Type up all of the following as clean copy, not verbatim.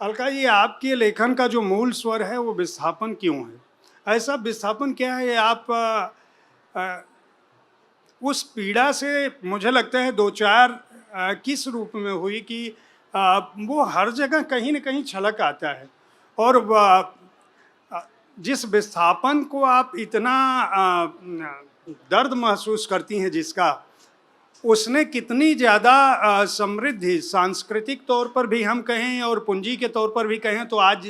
अलका जी, आपके लेखन का जो मूल स्वर है वो विस्थापन क्यों है? ऐसा विस्थापन क्या है? आप अ, उस पीड़ा से मुझे लगता है 2-4 किस रूप में हुई कि वो हर जगह कहीं न कहीं छलक आता है और जिस विस्थापन को आप इतना दर्द महसूस करती हैं जिसका, उसने कितनी ज़्यादा समृद्धि सांस्कृतिक तौर पर भी हम कहें और पूंजी के तौर पर भी कहें तो आज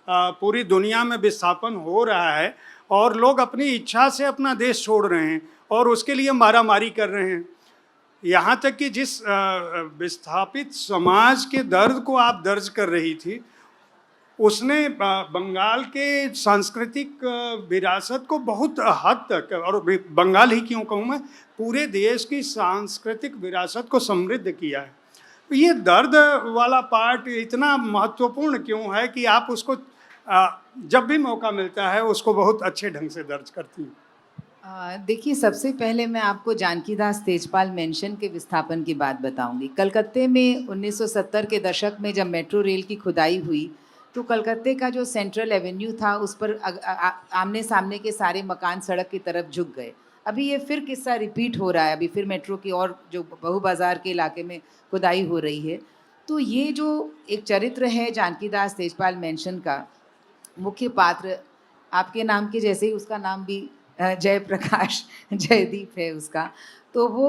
पूरी दुनिया में विस्थापन हो रहा है और लोग अपनी इच्छा से अपना देश छोड़ रहे हैं और उसके लिए मारामारी कर रहे हैं। यहाँ तक कि जिस विस्थापित समाज के दर्द को आप दर्ज कर रही थी, उसने बंगाल के सांस्कृतिक विरासत को बहुत हद तक, और बंगाल ही क्यों कहूँ मैं, पूरे देश की सांस्कृतिक विरासत को समृद्ध किया है। तो ये दर्द वाला पार्ट इतना महत्वपूर्ण क्यों है कि आप उसको जब भी मौका मिलता है उसको बहुत अच्छे ढंग से दर्ज करती हैं? देखिए, सबसे पहले मैं आपको जानकीदास तेजपाल मेंशन के विस्थापन की बात बताऊंगी। कलकत्ते में 1970 के दशक में जब मेट्रो रेल की खुदाई हुई, तो कलकत्ते का जो सेंट्रल एवेन्यू था उस पर आमने सामने के सारे मकान सड़क की तरफ झुक गए। अभी ये फिर किस्सा रिपीट हो रहा है, अभी फिर मेट्रो की और जो बहू बाजार के इलाके में खुदाई हो रही है। तो ये जो एक चरित्र है जानकीदास तेजपाल मेंशन का, मुख्य पात्र आपके नाम के जैसे ही उसका नाम भी जयप्रकाश जयदीप है उसका। तो वो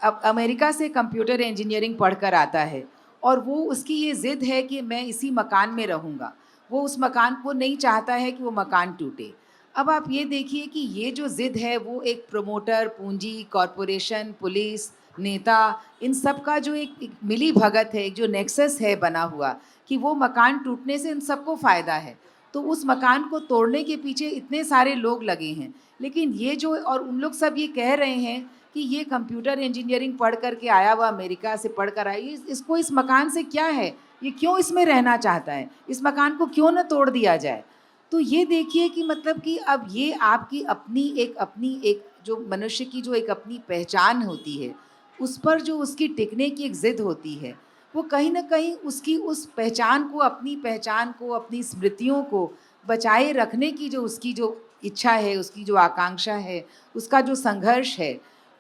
अब अमेरिका से कंप्यूटर इंजीनियरिंग पढ़कर आता है और वो उसकी ये ज़िद है कि मैं इसी मकान में रहूँगा। वो उस मकान को नहीं चाहता है कि वो मकान टूटे। अब आप ये देखिए कि ये जो ज़िद है वो एक प्रमोटर, पूंजी, कॉरपोरेशन, पुलिस, नेता, इन सब का जो एक मिली भगत है, एक जो नेक्सस है बना हुआ कि वो मकान टूटने से इन सबको फ़ायदा है। तो उस मकान को तोड़ने के पीछे इतने सारे लोग लगे हैं। लेकिन ये जो, और उन लोग सब ये कह रहे हैं कि ये कंप्यूटर इंजीनियरिंग पढ़ कर के आया हुआ, अमेरिका से पढ़ कर आया, इसको इस मकान से क्या है? ये क्यों इसमें रहना चाहता है? इस मकान को क्यों ना तोड़ दिया जाए? तो ये देखिए कि मतलब कि अब ये आपकी अपनी एक जो मनुष्य की जो एक अपनी पहचान होती है, उस पर जो उसकी टिकने की एक ज़िद होती है, वो कहीं न कहीं उसकी उस पहचान को, अपनी स्मृतियों को बचाए रखने की जो उसकी जो इच्छा है, उसकी जो आकांक्षा है, उसका जो संघर्ष है,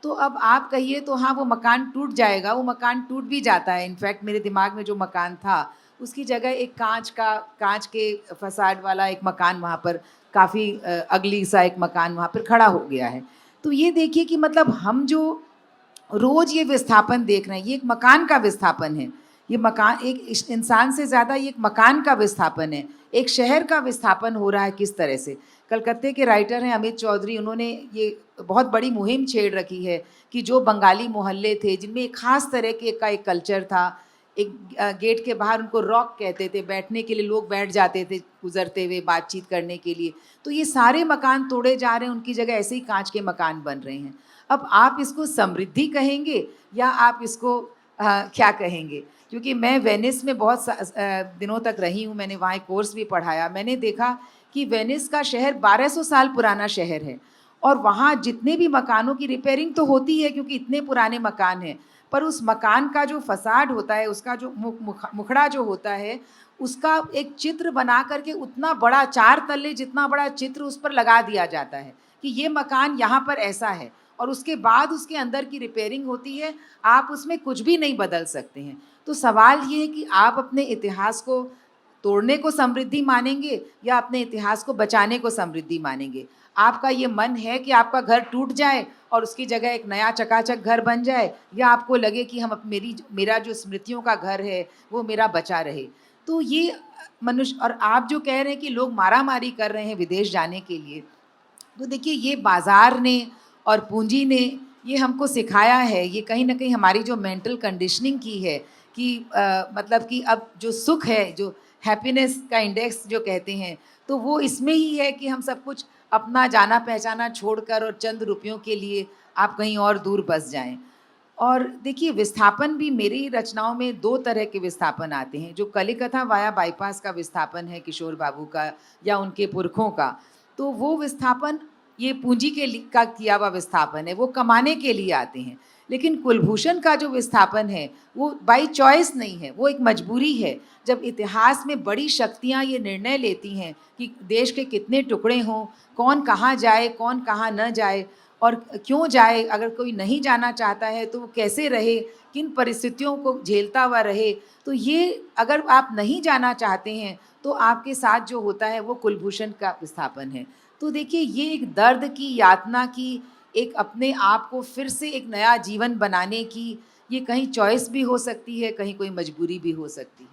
तो अब आप कहिए तो हाँ, वो मकान टूट जाएगा, वो मकान टूट भी जाता है। इनफैक्ट मेरे दिमाग में जो मकान था, उसकी जगह एक काँच के फ़साड वाला एक मकान वहाँ पर, काफ़ी अगली सा एक मकान वहाँ पर खड़ा हो गया है। तो ये देखिए कि मतलब हम जो रोज ये विस्थापन देख रहे हैं, ये एक मकान का विस्थापन है। ये मकान एक इंसान से ज़्यादा ये एक मकान का विस्थापन है। एक शहर का विस्थापन हो रहा है किस तरह से। कलकत्ते के राइटर हैं अमित चौधरी, उन्होंने ये बहुत बड़ी मुहिम छेड़ रखी है कि जो बंगाली मोहल्ले थे जिनमें एक ख़ास तरह के का एक कल्चर था, एक गेट के बाहर उनको रॉक कहते थे, बैठने के लिए लोग बैठ जाते थे गुजरते हुए बातचीत करने के लिए। तो ये सारे मकान तोड़े जा रहे हैं, उनकी जगह ऐसे ही कांच के मकान बन रहे हैं। अब आप इसको समृद्धि कहेंगे या आप इसको क्या कहेंगे? क्योंकि मैं वेनिस में बहुत दिनों तक रही हूँ, मैंने वहाँ एक कोर्स भी पढ़ाया। मैंने देखा कि वेनिस का शहर 1200 साल पुराना शहर है और वहाँ जितने भी मकानों की रिपेयरिंग तो होती है क्योंकि इतने पुराने मकान हैं, पर उस मकान का जो फ़साड होता है, उसका जो मुखड़ा जो होता है, उसका एक चित्र बना कर के उतना बड़ा 4 तल्ले जितना बड़ा चित्र उस पर लगा दिया जाता है कि ये मकान यहाँ पर ऐसा है। और उसके बाद उसके अंदर की रिपेयरिंग होती है, आप उसमें कुछ भी नहीं बदल सकते हैं। तो सवाल ये है कि आप अपने इतिहास को तोड़ने को समृद्धि मानेंगे या अपने इतिहास को बचाने को समृद्धि मानेंगे? आपका ये मन है कि आपका घर टूट जाए और उसकी जगह एक नया चकाचक घर बन जाए, या आपको लगे कि हम मेरा जो स्मृतियों का घर है वो मेरा बचा रहे? तो ये मनुष्य, और आप जो कह रहे हैं कि लोग मारा-मारी कर रहे हैं विदेश जाने के लिए, तो देखिए ये बाज़ार ने और पूंजी ने ये हमको सिखाया है, ये कहीं न कहीं हमारी जो मेंटल कंडीशनिंग की है कि मतलब कि अब जो सुख है, जो हैप्पीनेस का इंडेक्स जो कहते हैं, तो वो इसमें ही है कि हम सब कुछ अपना जाना-पहचाना छोड़कर और चंद रुपयों के लिए आप कहीं और दूर बस जाएँ। और देखिए विस्थापन भी मेरी रचनाओं में 2 तरह के विस्थापन आते हैं, जो कलिकथा वाया बाईपास का विस्थापन है किशोर बाबू का या उनके पुरखों का, तो वो विस्थापन ये पूंजी का किया हुआ विस्थापन है, वो कमाने के लिए आते हैं। लेकिन कुलभूषण का जो विस्थापन है वो बाई चॉइस नहीं है, वो एक मजबूरी है। जब इतिहास में बड़ी शक्तियाँ ये निर्णय लेती हैं कि देश के कितने टुकड़े हों, कौन कहाँ जाए, कौन कहाँ न जाए और क्यों जाए, अगर कोई नहीं जाना चाहता है तो वो कैसे रहे, किन परिस्थितियों को झेलता हुआ रहे, तो ये अगर आप नहीं जाना चाहते हैं तो आपके साथ जो होता है वो कुलभूषण का विस्थापन है। तो देखिए ये एक दर्द की, यातना की, एक अपने आप को फिर से एक नया जीवन बनाने की, ये कहीं चॉइस भी हो सकती है, कहीं कोई मजबूरी भी हो सकती है।